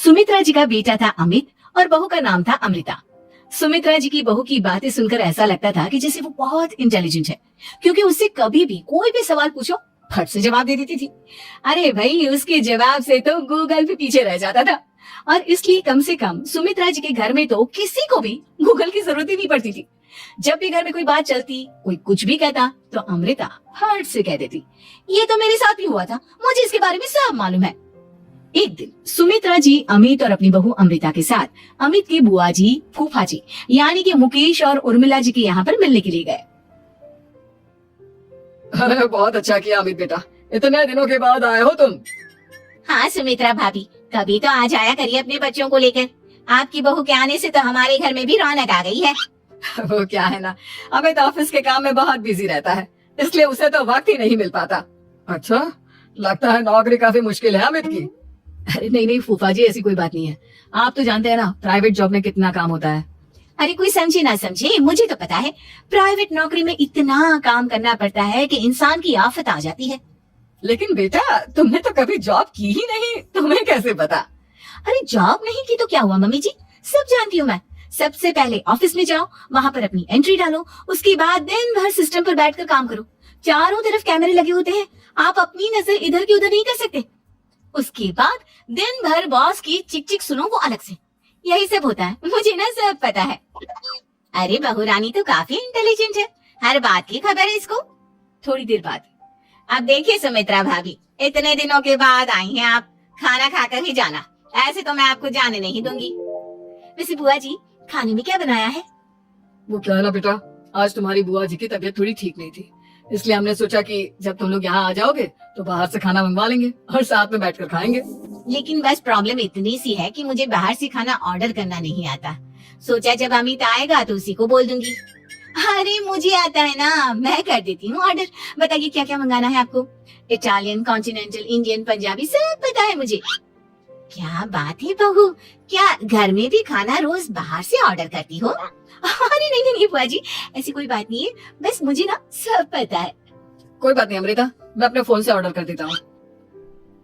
सुमित्रा जी का बेटा था अमित और बहू का नाम था अमृता। सुमित्रा जी की बहू की बातें सुनकर ऐसा लगता था कि जैसे वो बहुत इंटेलिजेंट है, क्योंकि उससे कभी भी कोई भी सवाल पूछो फट से जवाब दे देती थी। अरे भाई, उसके जवाब से तो गूगल भी पीछे रह जाता था। और इसलिए कम से कम सुमित्रा जी के घर में तो किसी को भी गूगल की जरूरत ही नहीं पड़ती थी। जब भी घर में कोई बात चलती, कोई कुछ भी कहता, तो अमृता फट से कह देती, ये तो मेरे साथ भी हुआ था, मुझे इसके बारे में सब मालूम है। एक दिन सुमित्रा जी अमित और अपनी बहू अमृता के साथ अमित के बुआ जी, फूफा जी यानी कि मुकेश और उर्मिला जी के यहाँ पर मिलने के लिए गए। अरे बहुत अच्छा किया अमित बेटा, इतने दिनों के बाद आए हो तुम। हाँ सुमित्रा भाभी, कभी तो आ जाया करिए अपने बच्चों को लेकर। आपकी बहू के आने से तो हमारे घर में भी रौनक आ गई है। वो क्या है ना, अमित ऑफिस के काम में बहुत बिजी रहता है, इसलिए उसे तो वक्त ही नहीं मिल पाता। अच्छा, लगता है नौकरी काफी मुश्किल है अमित की। अरे नहीं नहीं फूफा जी, ऐसी कोई बात नहीं है। आप तो जानते हैं ना प्राइवेट जॉब में कितना काम होता है। अरे कोई समझे ना समझे, मुझे तो पता है प्राइवेट नौकरी में इतना काम करना पड़ता है कि इंसान की आफत आ जाती है। लेकिन बेटा, तुमने तो कभी जॉब की ही नहीं, तुम्हें कैसे पता? अरे जॉब नहीं की तो क्या हुआ मम्मी जी, सब जानती हूँ मैं। सबसे पहले ऑफिस में जाओ, वहाँ पर अपनी एंट्री डालो, उसके बाद दिन भर सिस्टम पर बैठकर काम करो। चारों तरफ कैमरे लगे होते हैं, आप अपनी नजर इधर की उधर नहीं कर सकते। उसके बाद दिन भर बॉस की चिक चिक सुनो, वो अलग से। यही सब होता है, मुझे ना सब पता है। अरे बहू रानी तो काफी इंटेलिजेंट है, हर बात की खबर है इसको। थोड़ी देर बाद, अब देखिए सुमित्रा भाभी, इतने दिनों के बाद आई हैं आप, खाना खाकर ही जाना, ऐसे तो मैं आपको जाने नहीं दूंगी। वैसे बुआ जी, खाने में क्या बनाया है? वो क्या है ना बेटा, आज तुम्हारी बुआ जी की तबीयत थोड़ी ठीक नहीं थी, इसलिए हमने सोचा कि जब तुम लोग यहाँ आ जाओगे तो बाहर से खाना मंगवा लेंगे और साथ में बैठकर खाएंगे। लेकिन बस प्रॉब्लम इतनी सी है कि मुझे बाहर से खाना ऑर्डर करना नहीं आता। सोचा जब अमित आएगा तो उसी को बोल दूंगी। अरे मुझे आता है ना, मैं कर देती हूँ ऑर्डर। बताइए क्या क्या मंगाना है आपको? इटालियन, कॉन्टिनेंटल, इंडियन, पंजाबी, सब पता है मुझे। क्या बात है बहू, क्या घर में भी खाना रोज बाहर से ऑर्डर करती हो? अरे नहीं नहीं बुआ जी, ऐसी कोई बात नहीं है, बस मुझे ना सब पता है। कोई बात नहीं अमृता, मैं अपने फोन से ऑर्डर कर देता हूँ।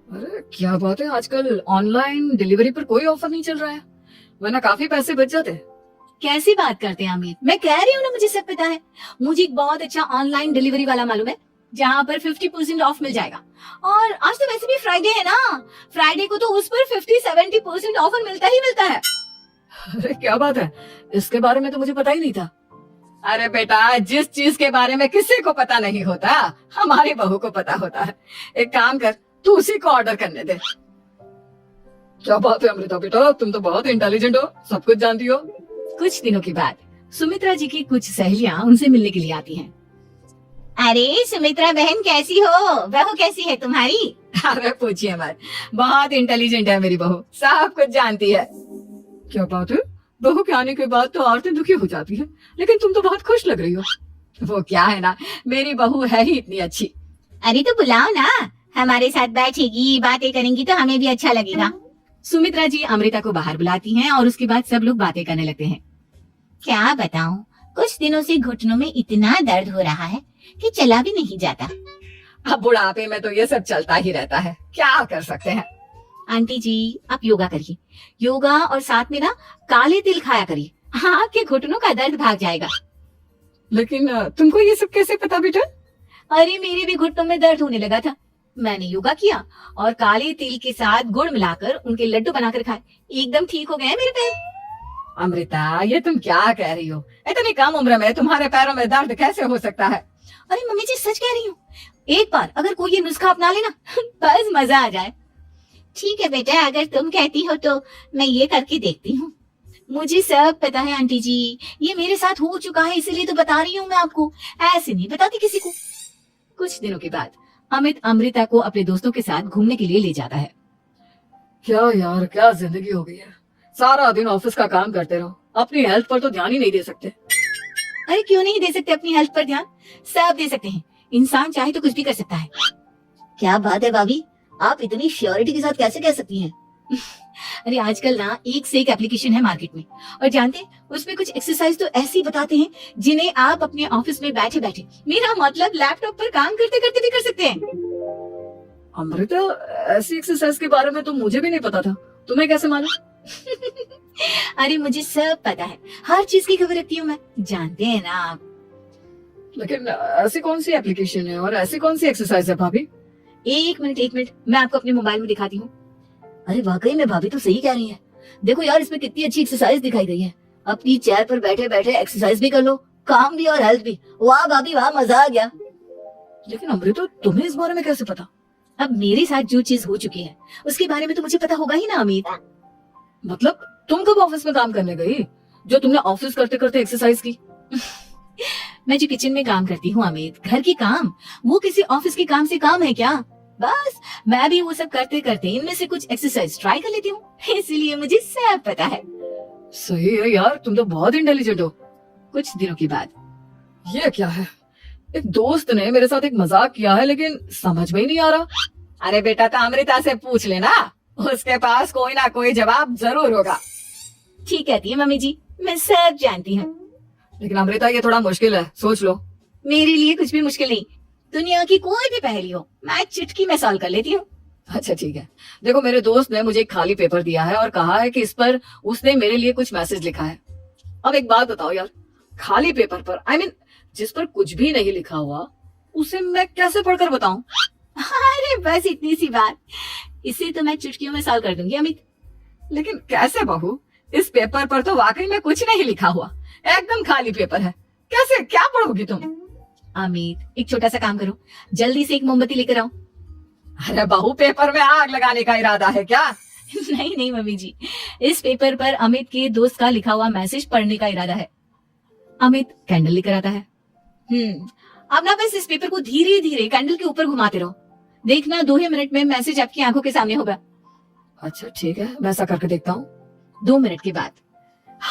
अरे क्या बात है, आजकल ऑनलाइन डिलीवरी पर कोई ऑफर नहीं चल रहा है, वरना काफी पैसे बच जाते। कैसी बात करते हैं अमित, मैं कह रही हूँ ना मुझे सब पता है। मुझे एक बहुत अच्छा ऑनलाइन डिलीवरी वाला मालूम है, जहाँ पर 50% ऑफ मिल जाएगा। और आज तो वैसे भी फ्राइडे है ना, फ्राइडे को तो उस पर 50-70% ऑफर मिलता ही मिलता है। अरे क्या बात है, इसके बारे में तो मुझे पता ही नहीं था। अरे बेटा, जिस चीज के बारे में किसी को पता नहीं होता, हमारी बहू को पता होता है। एक काम कर, तू उसी को ऑर्डर करने दे। क्या बात है अमृता बेटा, तुम तो बहुत इंटेलिजेंट हो, सब कुछ जानती हो। कुछ दिनों के बाद सुमित्रा जी की कुछ सहेलियां उनसे मिलने के लिए आती हैं। अरे सुमित्रा बहन कैसी हो, बहू कैसी है तुम्हारी? अरे पूछिए मत, बहुत इंटेलिजेंट है मेरी बहू, सब कुछ जानती है। क्या बात है, बहू के आने के बाद तो औरतें दुखी हो जाती है, लेकिन तुम तो बहुत खुश लग रही हो। वो क्या है ना, मेरी बहू है ही इतनी अच्छी। अरे तो बुलाओ ना, हमारे साथ बैठेगी, बातें करेंगी तो हमें भी अच्छा लगेगा। सुमित्रा जी अमृता को बाहर बुलाती हैं और उसके बाद सब लोग बातें करने लगते हैं। क्या बताऊं, कुछ दिनों से घुटनों में इतना दर्द हो रहा है कि चला भी नहीं जाता। अब बुढ़ापे में तो ये सब चलता ही रहता है, क्या कर सकते हैं। आंटी जी आप योगा करिए, योगा और साथ में ना काले तिल खाया करिए, आपके घुटनों का दर्द भाग जाएगा। लेकिन तुमको ये सब कैसे पता बेटा? अरे मेरे भी घुटनों में दर्द होने लगा था, मैंने योगा किया और काले तिल के साथ गुड़ मिलाकर उनके लड्डू बनाकर खाए, एकदम ठीक हो गए मेरे पैर। अमृता, ये तुम क्या कह रही हो, इतनी कम उम्र में तुम्हारे पैरों में दर्द कैसे हो सकता है? अरे मम्मी जी सच कह रही हूँ, एक बार अगर कोई ये नुस्खा अपना लेना बस मजा आ जाए। ठीक है बेटा, अगर तुम कहती हो तो मैं ये करके देखती हूँ। मुझे सब पता है आंटी जी, ये मेरे साथ हो चुका है, इसीलिए तो बता रही हूँ मैं आपको, ऐसे नहीं बताती किसी को। कुछ दिनों के बाद अमित अमृता को अपने दोस्तों के साथ घूमने के लिए ले जाता है। क्या यार, क्या जिंदगी हो गई है, सारा दिन ऑफिस का काम करते रहो, अपनी हेल्थ पर तो ध्यान ही नहीं दे सकते। अरे क्यों नहीं दे सकते अपनी हेल्थ पर ध्यान, सब दे सकते हैं, इंसान चाहे तो कुछ भी कर सकता है। क्या बात है भाभी, आप इतनी श्योरिटी के साथ कैसे कह सकती हैं? अरे आजकल ना एक से एक एप्लीकेशन है मार्केट में, और जानते हैं उसमें कुछ एक्सरसाइज तो ऐसी बताते हैं जिन्हें आप अपने ऑफिस में बैठे बैठे, मेरा मतलब लैपटॉप पर काम करते करते भी कर सकते हैं। अमृता, ऐसी एक्सरसाइज के बारे में तो मुझे भी नहीं पता था, तुम्हें कैसे मालूम? अरे मुझे सब पता है, हर चीज की खबर रखती हूँ मैं, जानते हैं ना आप। लेकिन ऐसी कौन सी एप्लीकेशन है और ऐसी कौन सी एक्सरसाइज है भाभी? एक मिनट, मैं आपको अपने मोबाइल में दिखाती हूँ। अरे वाकई में भाभी तो सही कह रही है। देखो यार, इसमें कितनी अच्छी एक्सरसाइज दिखाई गई है। अपनी चेयर पर बैठे बैठे एक्सरसाइज भी कर लो, काम भी और हेल्थ भी। वाह भाभी वाह, मजा आ गया। लेकिन अमृता, तुम्हें इस बारे में कैसे पता? अब मेरे साथ जो चीज हो चुकी है उसके बारे में तो मुझे पता होगा ही ना अमित। मतलब तुम कब ऑफिस में काम करने गई जो तुमने ऑफिस करते करते एक्सरसाइज की? मैं जो किचन में काम करती हूँ अमित, घर की काम, वो किसी ऑफिस के काम से काम है क्या? बस मैं भी वो सब करते करते इनमें से कुछ एक्सरसाइज ट्राई कर लेती हूँ, इसलिए मुझे सब पता है। सही है यार, तुम तो बहुत इंटेलिजेंट हो। कुछ दिनों के बाद ये क्या है? एक दोस्त ने मेरे साथ एक मजाक किया है लेकिन समझ में ही नहीं आ रहा। अरे बेटा, तो अमृता से पूछ लेना, उसके पास कोई ना कोई जवाब जरूर होगा। ठीक कहती है मम्मी जी, मैं सब जानती हूँ। लेकिन अमृता, ये थोड़ा मुश्किल है, सोच लो। मेरे लिए कुछ भी मुश्किल नहीं, दुनिया की कोई भी पहेली हो मैं चुटकी में सॉल्व कर लेती हूँ। अच्छा ठीक है, देखो मेरे दोस्त ने मुझे एक खाली पेपर दिया है और कहा है कि इस पर उसने मेरे लिए कुछ मैसेज लिखा है। अब एक बात बताओ यार, खाली पेपर पर, I mean, जिस पर कुछ भी नहीं लिखा हुआ, उसे मैं कैसे पढ़कर बताऊं? अरे बस इतनी सी बात, इसे तो मैं चुटकियों में सॉल्व कर दूंगी अमित। लेकिन कैसे बहू? इस पेपर पर तो वाकई में कुछ नहीं लिखा हुआ, एकदम खाली पेपर है, कैसे, क्या पढ़ोगी तुम? अमित, एक छोटा सा काम करो, जल्दी से एक मोमबत्ती लेकर आओ। अरे बहू, पेपर में आग लगाने का इरादा है क्या? नहीं मम्मी जी, इस पेपर पर अमित के दोस्त का लिखा हुआ मैसेज पढ़ने का इरादा है। अमित कैंडल लेकर आता है। अब ना बस इस पेपर को धीरे धीरे कैंडल के ऊपर घुमाते रहो, देखना 2 ही मिनट में मैसेज आपकी आंखों के सामने होगा। अच्छा ठीक है, मैं ऐसा करके देखता हूँ। 2 मिनट के बाद।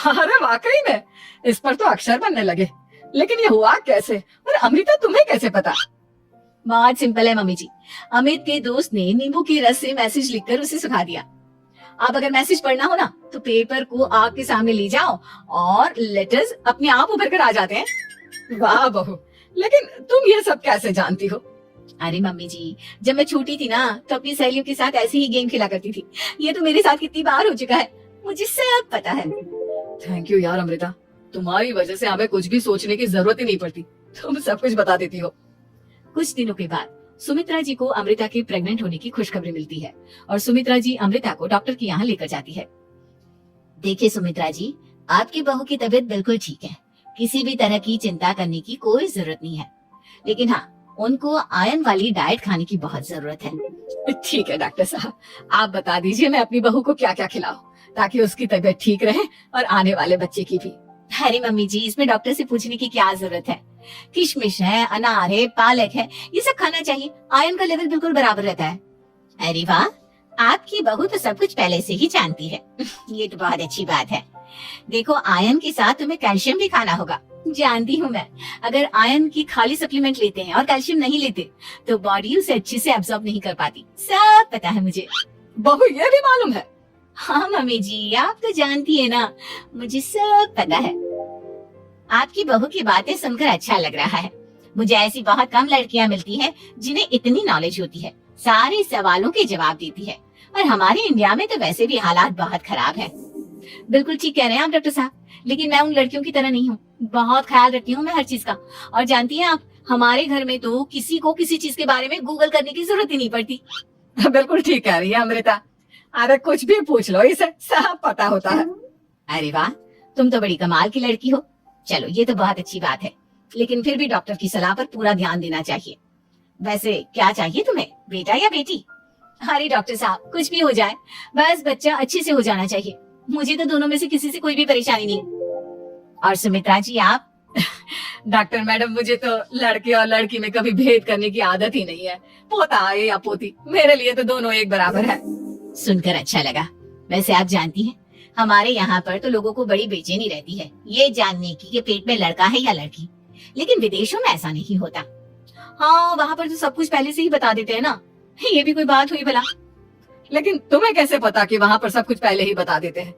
अरे वाकई में इस पर तो अक्षर बनने लगे, लेकिन ये हुआ कैसे? और अमृता, तुम्हें कैसे पता? बहुत सिंपल है मम्मी जी, अमित के दोस्त ने नींबू के रस से मैसेज लिखकर उसे सुखा दिया। अब अगर मैसेज पढ़ना हो ना तो पेपर को आग के सामने ले जाओ और लेटर्स अपने आप उभर कर आ जाते हैं। वाह बहू, लेकिन तुम ये सब कैसे जानती हो? अरे मम्मी जी, जब मैं छोटी थी ना तो अपनी सहेलियों के साथ ऐसे ही गेम खेला करती थी। ये तो मेरे साथ कितनी बार हो चुका है, मुझे सब पता है। थैंक यू यार अमृता, तुम्हारी वजह से हमें कुछ भी सोचने की जरूरत ही नहीं पड़ती, तुम सब कुछ बता देती हो। कुछ दिनों के बाद सुमित्रा जी को अमृता के प्रेग्नेंट होने की खुशखबरी मिलती है और सुमित्रा जी अमृता को डॉक्टर के यहाँ लेकर जाती है। देखिए सुमित्रा जी, आपकी बहू की तबीयत बिल्कुल ठीक है, किसी भी तरह की चिंता करने की कोई जरूरत नहीं है, लेकिन हाँ, उनको आयरन वाली डाइट खाने की बहुत जरूरत है। ठीक है डॉक्टर साहब, आप बता दीजिए मैं अपनी बहू को क्या क्या खिलाऊं ताकि उसकी तबीयत ठीक रहे और आने वाले बच्चे की भी। अरे मम्मी जी, इसमें डॉक्टर से पूछने की क्या जरूरत है, किशमिश है, अनार है, पालक है, ये सब खाना चाहिए, आयरन का लेवल बिल्कुल बराबर रहता है। अरे वाह, आपकी बहू तो सब कुछ पहले से ही जानती है। ये तो बहुत अच्छी बात है। देखो, आयरन के साथ तुम्हें कैल्शियम भी खाना होगा। जानती हूँ मैं, अगर आयरन की खाली सप्लीमेंट लेते हैं और कैल्शियम नहीं लेते तो बॉडी उसे अच्छे से एब्जॉर्ब नहीं कर पाती, सब पता है मुझे। बहू, ये भी मालूम है? हाँ मम्मी जी, आप तो जानती है ना, मुझे सब पता है। आपकी बहू की बातें सुनकर अच्छा लग रहा है। मुझे ऐसी बहुत कम लड़कियां मिलती हैं जिन्हें इतनी नॉलेज होती है, सारे सवालों के जवाब देती है, और हमारे इंडिया में तो वैसे भी हालात बहुत खराब है। बिल्कुल ठीक कह रहे हैं आप डॉक्टर साहब, लेकिन मैं उन लड़कियों की तरह नहीं हूँ, बहुत ख्याल रखती हूँ मैं हर चीज का। और जानती हैं आप, हमारे घर में तो किसी को किसी चीज के बारे में गूगल करने की जरूरत ही नहीं पड़ती। बिल्कुल ठीक कह रही है अमृता, अरे कुछ भी पूछ लो, इसे सब पता होता है। अरे वाह, तुम तो बड़ी कमाल की लड़की हो। चलो, ये तो बहुत अच्छी बात है, लेकिन फिर भी डॉक्टर की सलाह पर पूरा ध्यान देना चाहिए। वैसे क्या चाहिए तुम्हें, बेटा या बेटी? अरे डॉक्टर साहब, कुछ भी हो जाए, बस बच्चा अच्छे से हो जाना चाहिए। मुझे तो दोनों में से किसी से कोई भी परेशानी नहीं। और सुमित्रा जी आप? डॉक्टर मैडम, मुझे तो लड़के और लड़की में कभी भेद करने की आदत ही नहीं है, पोता आए या पोती, मेरे लिए तो दोनों एक बराबर है। सुनकर अच्छा लगा। वैसे आप जानती हैं, हमारे यहाँ पर तो लोगों को बड़ी बेचैनी रहती है ये जानने की कि पेट में लड़का है या लड़की, लेकिन विदेशों में ऐसा नहीं होता। हाँ, वहाँ पर तो सब कुछ पहले से ही बता देते हैं ना, ये भी कोई बात हुई भला? लेकिन तुम्हें कैसे पता कि वहाँ पर सब कुछ पहले ही बता देते हैं?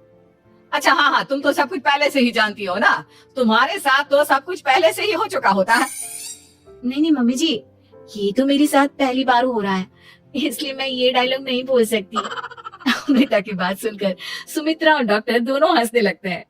अच्छा हाँ, तुम तो सब कुछ पहले से ही जानती हो ना, तुम्हारे साथ तो सब कुछ पहले से ही हो चुका होता है। नहीं मम्मी जी, ये तो मेरे साथ पहली बार हो रहा है, इसलिए मैं ये डायलॉग नहीं बोल सकती। अमृता की बात सुनकर सुमित्रा और डॉक्टर दोनों हंसने लगते हैं।